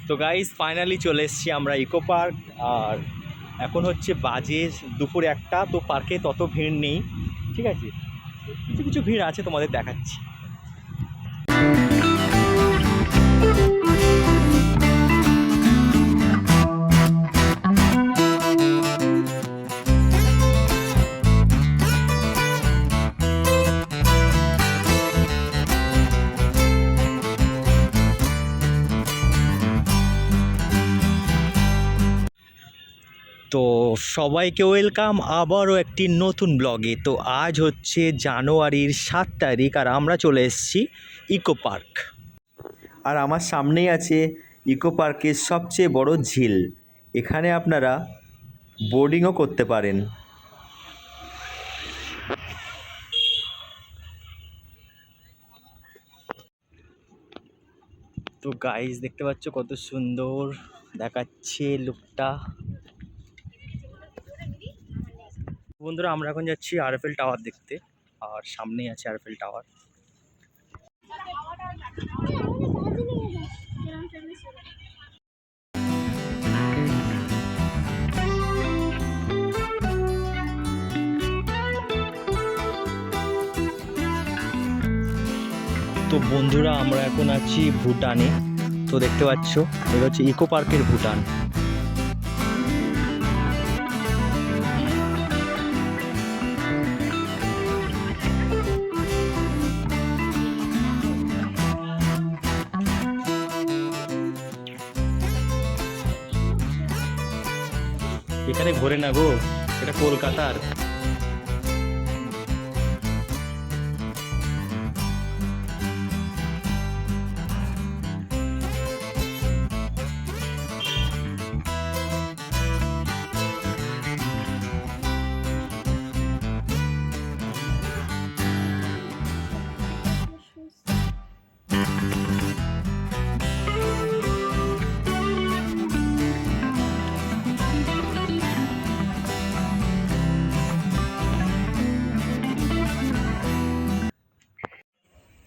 তো guys finally চলে এসেছি আমরা ইকো পার্ক। আর এখন হচ্ছে বাজে দুপুর 1টা। তো পার্কে তত ভিড় নেই, ঠিক আছে, কিছু কিছু ভিড় আছে, তোমাদের দেখাচ্ছি। তো সবাইকে ওয়েলকাম আবারও একটি নতুন ব্লগে। তো আজ হচ্ছে জানুয়ারির 7 তারিখ আর আমরা চলে এসেছি ইকো পার্ক। আর আমার সামনেই আছে ইকো পার্কের সবচেয়ে বড় ঝিল। এখানে আপনারা বোর্ডিংও করতে পারেন। তো গাইস দেখতে পাচ্ছ কত সুন্দর দেখাচ্ছে লুকটা। বন্ধুরা আমরা এখন যাচ্ছি আরএফএল টাওয়ার দেখতে, আর সামনেই আছে আরএফএল টাওয়ার। তো বন্ধুরা আমরা এখন আছি ভুটানে। তো দেখতে পাচ্ছ এটা হচ্ছে ইকো পার্কের ভুটান। এখানে ঘোরে না গো, এটা কলকাতার।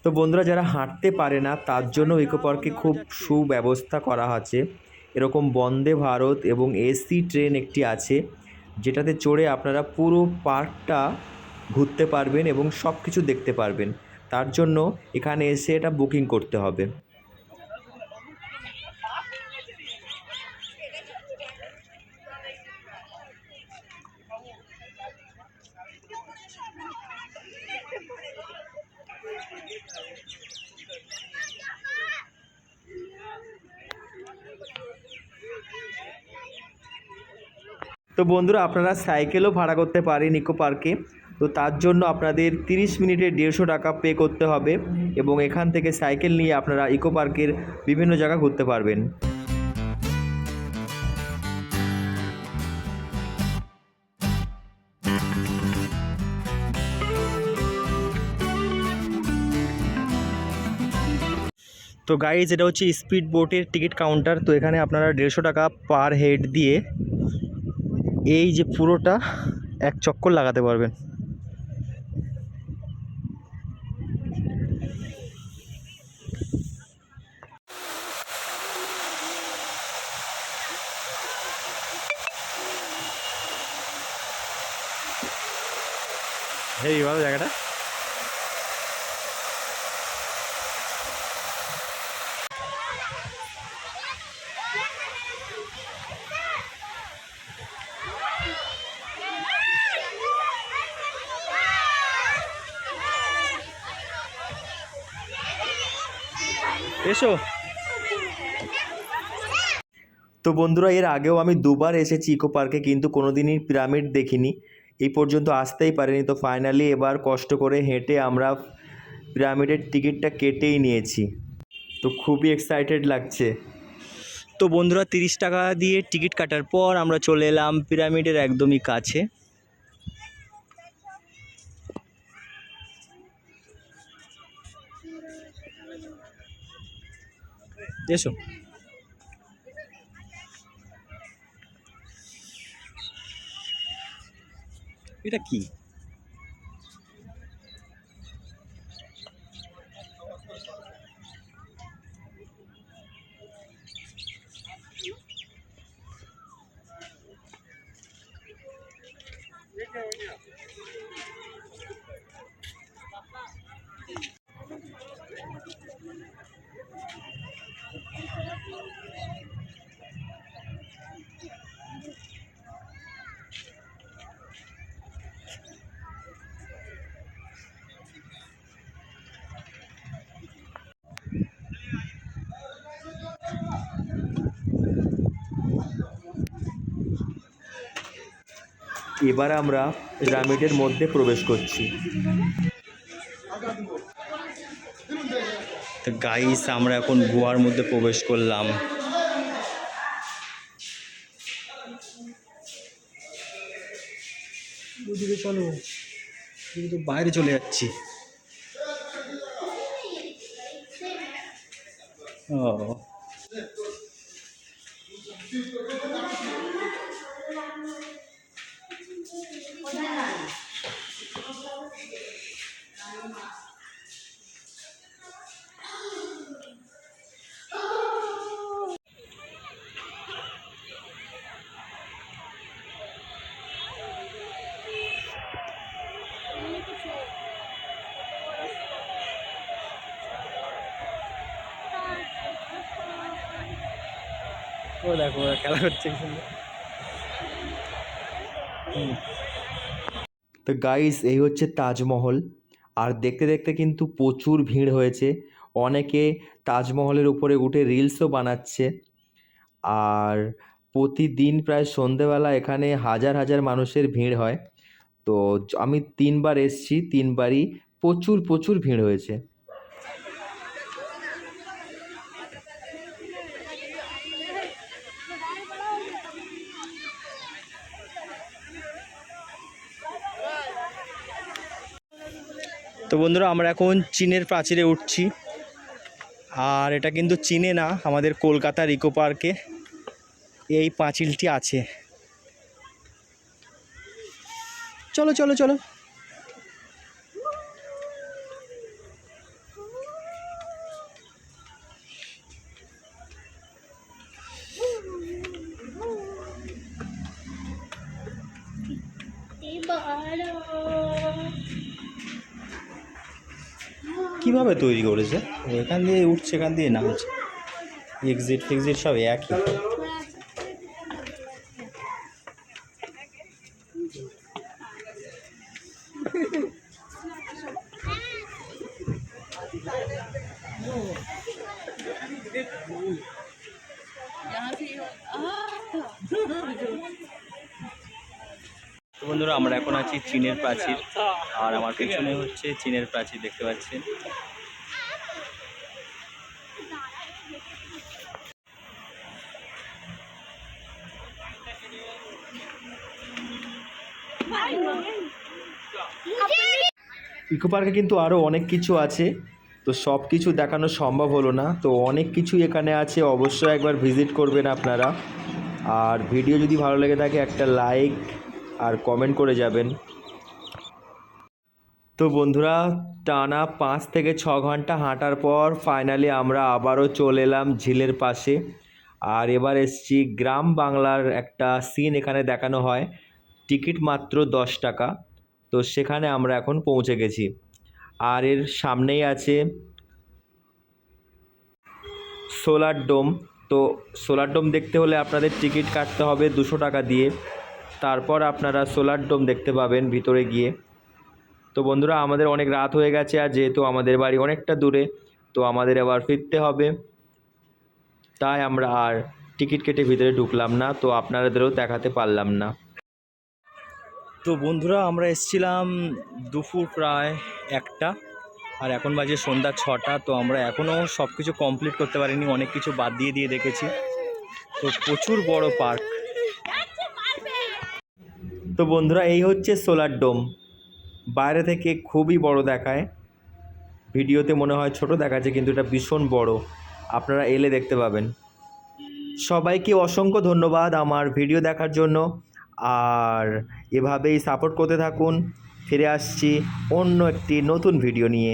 তো বন্ধুরা যারা হাঁটতে পারে না তার জন্য ইকো পার্কে খুব সুব্যবস্থা করা আছে। এরকম বন্দে ভারত এবং এসি ট্রেন একটি আছে, যেটাতে চড়ে আপনারা পুরো পার্কটা ঘুরতে পারবেন এবং সব কিছু দেখতে পারবেন। তার জন্য এখানে এসে এটা বুকিং করতে হবে। তো বন্ধুরা আপনারা সাইকেলও ভাড়া করতে পারেন ইকো পার্কে। তো তার জন্য আপনাদের 30 মিনিটে 150 টাকা পে করতে হবে এবং এখান থেকে সাইকেল নিয়ে আপনারা ইকো পার্কের বিভিন্ন জায়গা ঘুরতে পারবেন। তো গাইজ এটা হচ্ছে স্পিড বোটের টিকিট কাউন্টার। তো এখানে আপনারা 150 টাকা পার হেড দিয়ে এই যে পুরোটা এক চক্কর লাগাতে পারবেন। হেই ভালো জায়গাটা। এসো। তো বন্ধুরা এর আগেও আমি 2বার এসেছি ইকো পার্কে, কিন্তু কোনোদিনই পিরামিড দেখিনি, এই পর্যন্ত আসতেই পারিনি। তো ফাইনালি এবার কষ্ট করে হেঁটে আমরা পিরামিডের টিকিটটা কেটেই নিয়েছি। তো খুবই এক্সাইটেড লাগছে। তো বন্ধুরা 30 টাকা দিয়ে টিকিট কাটার পর আমরা চলে এলাম পিরামিডের একদমই কাছে। এসো। এটা কি? এবার আমরা পিরামিডের মধ্যে প্রবেশ করছি। তো গাইস আমরা এখন গুহার মধ্যে প্রবেশ করলাম। ওদিকে চলো, তো বাইরে চলে যাচ্ছি। ও ও দেখো ওরা খেলা করছে। তো গাইস এই হচ্ছে তাজমহল। আর দেখতে দেখতে কিন্তু প্রচুর ভিড় হয়েছে, অনেকে তাজমহলের উপরে উঠে রিলসও বানাচ্ছে। আর প্রতিদিন প্রায় সন্ধেবেলা এখানে হাজার হাজার মানুষের ভিড় হয়। তো আমি 3বার এসেছি, 3বারই প্রচুর প্রচুর ভিড় হয়েছে। তো বন্ধুরা আমরা এখন চীনের প্রাচীরে উঠছি। আর এটা কিন্তু চীনে না, আমাদের কলকাতার ইকো পার্কে এই পাঁচিলটি আছে। চলো চলো চলো। কিভাবে তৈরি করেছে, এখান দিয়ে উঠছে এখান দিয়ে নামছে, এক্সিট ফেক্সিট সব একই। বন্ধুরা আমরা এখন আছি চীনের প্রাচীর, আর আমার পেছনে হচ্ছে চীনের প্রাচীর, দেখতে পাচ্ছেন। ইকো পার্কে কিন্তু আরও অনেক কিছু আছে, তো সব কিছু দেখানো সম্ভব হলো না। তো অনেক কিছু এখানে আছে, অবশ্যই একবার ভিজিট করবেন আপনারা। আর ভিডিও যদি ভালো লেগে থাকে একটা লাইক আর কমেন্ট করে যাবেন। তো বন্ধুরা টানা 5 থেকে 6 ঘন্টা হাঁটার পর ফাইনালি আমরা আবারও চলে এলাম ঝিলের পাশে। আর এবার এসছি গ্রাম বাংলার একটা সিন এখানে দেখানো হয়, টিকিট মাত্র 10 টাকা। তো সেখানে আমরা এখন পৌঁছে গেছি। আর এর সামনেই আছে সোলার ডোম। তো সোলার ডোম দেখতে হলে আপনাদের টিকিট কাটতে হবে 200 টাকা দিয়ে, তারপর আপনারা সোলার ডোম দেখতে পাবেন ভিতরে গিয়ে। তো বন্ধুরা আমাদের অনেক রাত হয়ে গেছে, আর যেহেতু আমাদের বাড়ি অনেকটা দূরে, তো আমাদের আবার ফিরতে হবে, তাই আমরা আর টিকিট কেটে ভিতরে ঢুকলাম না, তো আপনাদেরও দেখাতে পারলাম না। তো বন্ধুরা আমরা এসেছিলাম দুপুর প্রায় 1টা, আর এখন বাজে সন্ধ্যা 6টা। তো আমরা এখনও সব কিছু কমপ্লিট করতে পারিনি, অনেক কিছু বাদ দিয়ে দেখেছি। তো প্রচুর বড় পার্ক। তো বন্ধুরা এই হচ্ছে সোলার ডোম, বাইরে থেকে খুবই বড় দেখায়, ভিডিওতে মনে হয় ছোট দেখাচ্ছে, কিন্তু এটা ভীষণ বড়, আপনারা এলে দেখতে পাবেন। সবাইকে অসংখ্য ধন্যবাদ আমার ভিডিও দেখার জন্য, আর এভাবেই সাপোর্ট করতে থাকুন। ফিরে আসছি অন্য একটি নতুন ভিডিও নিয়ে।